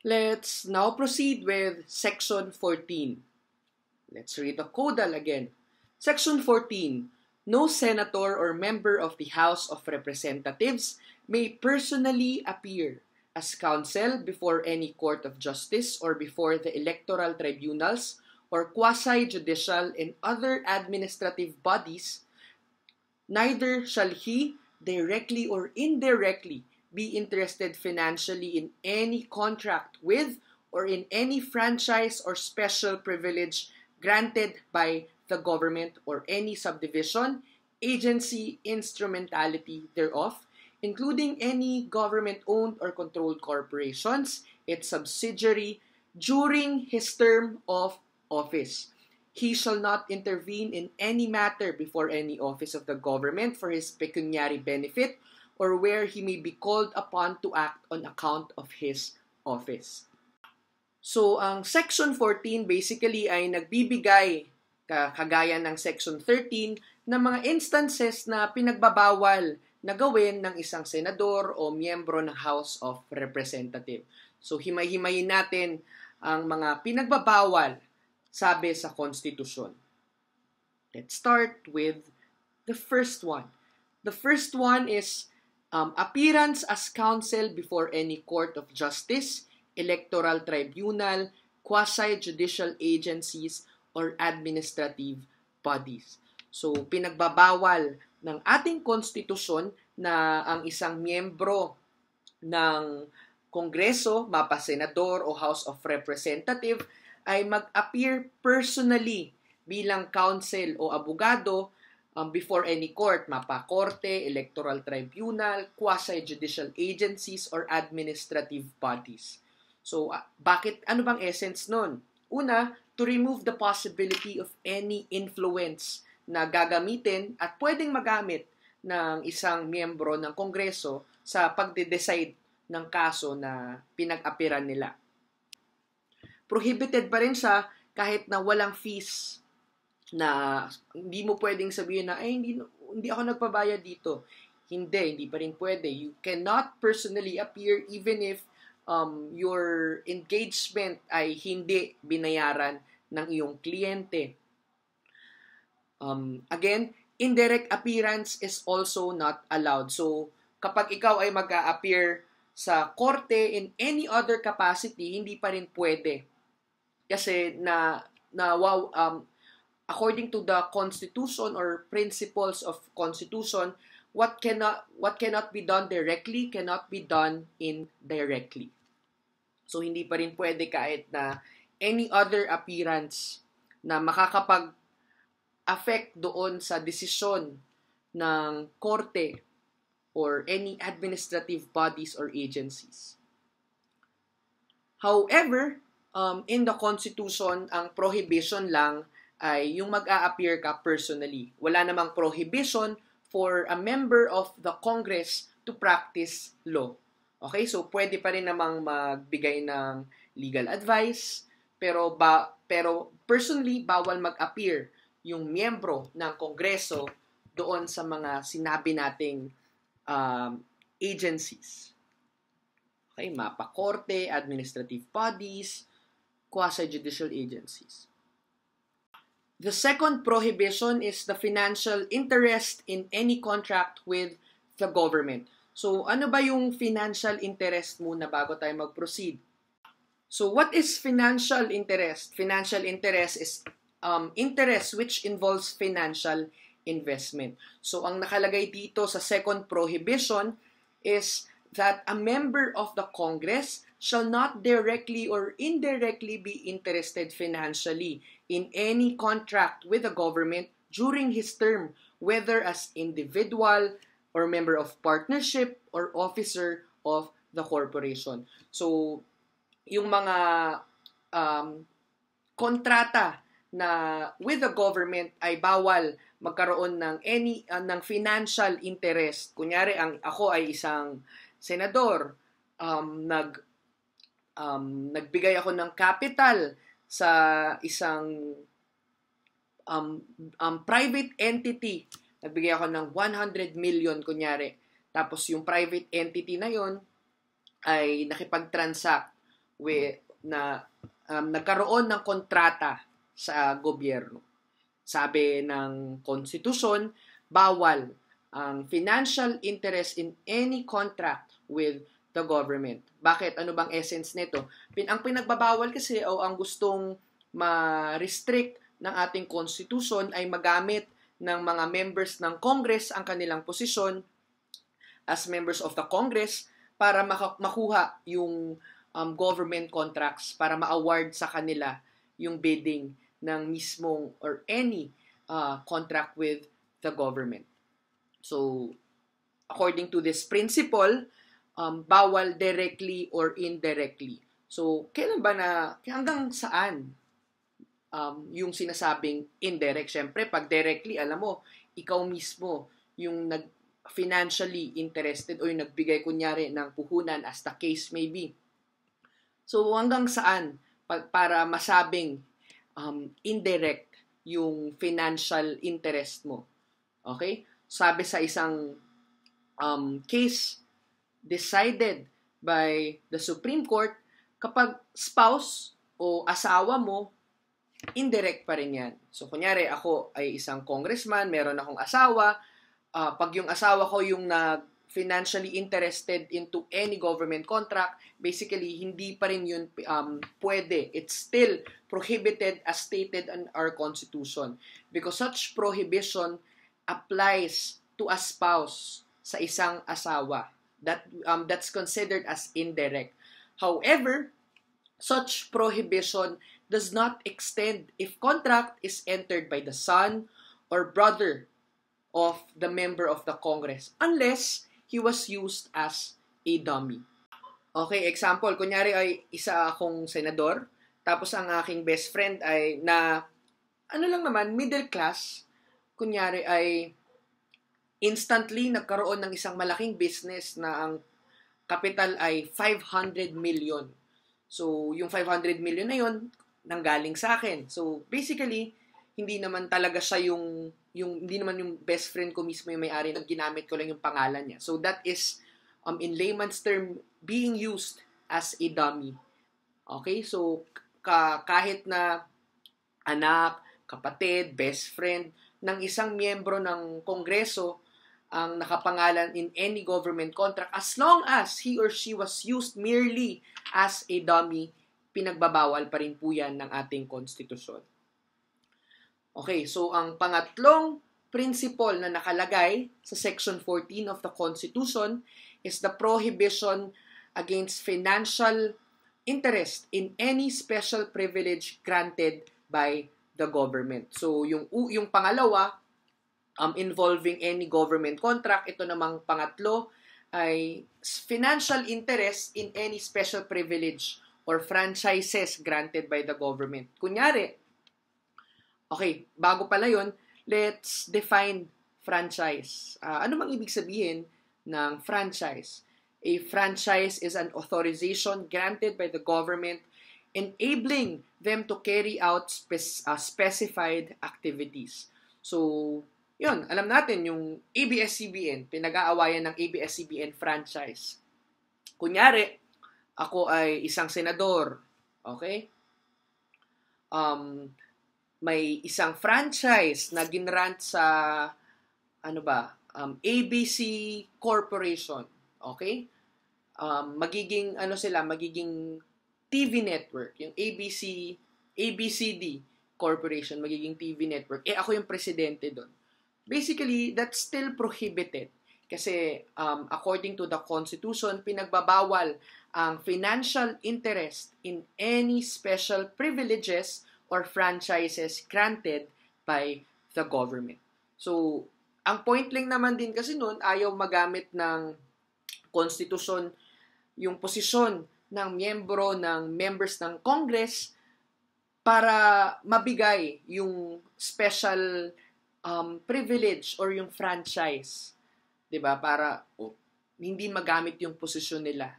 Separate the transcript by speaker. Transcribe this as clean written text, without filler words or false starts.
Speaker 1: Let's now proceed with Section 14. Let's read the codal again. Section 14. No senator or member of the House of Representatives may personally appear as counsel before any court of justice or before the electoral tribunals or quasi-judicial and other administrative bodies. Neither shall he, directly or indirectly, be interested financially in any contract with or in any franchise or special privilege granted by the government or any subdivision, agency, instrumentality thereof, including any government-owned or controlled corporations, its subsidiary, during his term of office. He shall not intervene in any matter before any office of the government for his pecuniary benefit or where he may be called upon to act on account of his office. So, ang Section 14 basically ay nagbibigay, kagaya ng Section 13, ng mga instances na pinagbabawal na gawin ng isang senador o miyembro ng House of Representatives. So, himay-himayin natin ang mga pinagbabawal sabi sa Konstitusyon. Let's start with the first one. The first one is appearance as counsel before any court of justice, electoral tribunal, quasi-judicial agencies, or administrative bodies. So, pinagbabawal ng ating konstitusyon na ang isang miyembro ng Kongreso, mapa senador o House of Representative, ay mag-appear personally bilang counsel o abogado before any court, mapa korte, electoral tribunal, quasi-judicial agencies, or administrative bodies. So, ano bang essence nun? Una, to remove the possibility of any influence na gagamitin at pwedeng magamit ng isang miyembro ng Kongreso sa pagde-decide ng kaso na pinag-apiran nila. Prohibited pa rin siya kahit na walang fees, na hindi mo pwedeng sabihin na hindi ako nagpabayad dito. Hindi pa rin pwede. You cannot personally appear even if your engagement ay hindi binayaran ng iyong kliyente. Again, indirect appearance is also not allowed. So, kapag ikaw ay mag-a-appear sa korte in any other capacity, hindi pa rin pwede. Kasi according to the Constitution or principles of Constitution, what cannot be done directly cannot be done indirectly. So, hindi pa rin pwede kahit na any other appearance na makakapag-affect doon sa desisyon ng korte or any administrative bodies or agencies. However, in the Constitution, ang prohibition lang ay yung mag-a-appear ka personally. Wala namang prohibition for a member of the Congress to practice law. Okay, so pwede pa rin namang magbigay ng legal advice, pero personally, bawal mag-appear yung miyembro ng Kongreso doon sa mga sinabi nating agencies. Okay, mapa korte, administrative bodies, quasi-judicial agencies. The second prohibition is the financial interest in any contract with the government. So, ano ba yung financial interest muna bago tayo mag-proceed? So, what is financial interest? Financial interest is interest which involves financial investment. So, ang nakalagay dito sa second prohibition is that a member of the Congress shall not directly or indirectly be interested financially in any contract with the government during his term, whether as individual or member of partnership or officer of the corporation. So, yung mga kontrata na with the government ay bawal magkaroon ng ng financial interest. Kunyari, ako ay isang senador, nagbigay ako ng capital sa isang private entity. Nagbigay ako ng 100 million, kunyari. Tapos yung private entity na yon ay nakipag-transact na nagkaroon ng kontrata sa gobyerno. Sabi ng konstitusyon, bawal ang financial interest in any contract with the government. Bakit? Ano bang essence nito? Ang pinagbabawal kasi o ang gustong ma-restrict ng ating konstitusyon ay magamit ng mga members ng Congress ang kanilang posisyon as members of the Congress para makuha yung government contracts, para ma-award sa kanila yung bidding ng mismong or any contract with the government. So, according to this principle, bawal directly or indirectly. So, kailan ba hanggang saan yung sinasabing indirect? Siyempre, pag directly, alam mo, ikaw mismo yung financially interested o yung nagbigay kunyari ng puhunan as the case may be. So, hanggang saan para masabing indirect yung financial interest mo? Okay? Sabi sa isang case decided by the Supreme Court, kapag spouse o asawa mo, indirect pa rin yan. So, kunyari, ako ay isang congressman, meron akong asawa, pag yung asawa ko yung financially interested into any government contract, basically, hindi pa rin yun pwede. It's still prohibited as stated in our Constitution. Because such prohibition applies to a spouse sa isang asawa. That's considered as indirect. However, such prohibition does not extend if contract is entered by the son or brother of the member of the Congress unless he was used as a dummy. Okay, example, kunyari ay isa akong senador, tapos ang aking best friend ay middle class, kunyari ay instantly nagkaroon ng isang malaking business na ang capital ay 500 million. So, yung 500 million na yun, nanggaling sa akin. So, basically, hindi naman talaga siya hindi naman yung best friend ko mismo yung may-ari, ginamit ko lang yung pangalan niya. So, that is, in layman's term, being used as a dummy. Okay? So, kahit na anak, kapatid, best friend ng isang miyembro ng Kongreso ang nakapangalan in any government contract, as long as he or she was used merely as a dummy, pinagbabawal pa rin po yan ng ating konstitusyon. Okay, so ang pangatlong principle na nakalagay sa Section 14 of the Constitution is the prohibition against financial interest in any special privilege granted by the government. So, yung pangalawa, involving any government contract, ito namang pangatlo ay financial interest in any special privilege or franchises granted by the government. Kunyari, okay, bago pala yun, let's define franchise. Ano bang ibig sabihin ng franchise? A franchise is an authorization granted by the government enabling them to carry out specified activities. So, yun, alam natin yung ABS-CBN, pinag-aawayan ng ABS-CBN franchise. Kunyari, ako ay isang senador, okay? May isang franchise na ginrant sa, ABC Corporation, okay? Magiging TV network, yung ABCD Corporation, magiging TV network. Ako yung presidente doon. Basically, that's still prohibited. Kasi according to the Constitution, pinagbabawal ang financial interest in any special privileges or franchises granted by the government. So, ang point lang naman din kasi noon, ayaw magamit ng Constitution yung posisyon ng members ng Congress para mabigay yung special privilege or yung franchise, 'di ba? Para hindi magamit yung posisyon nila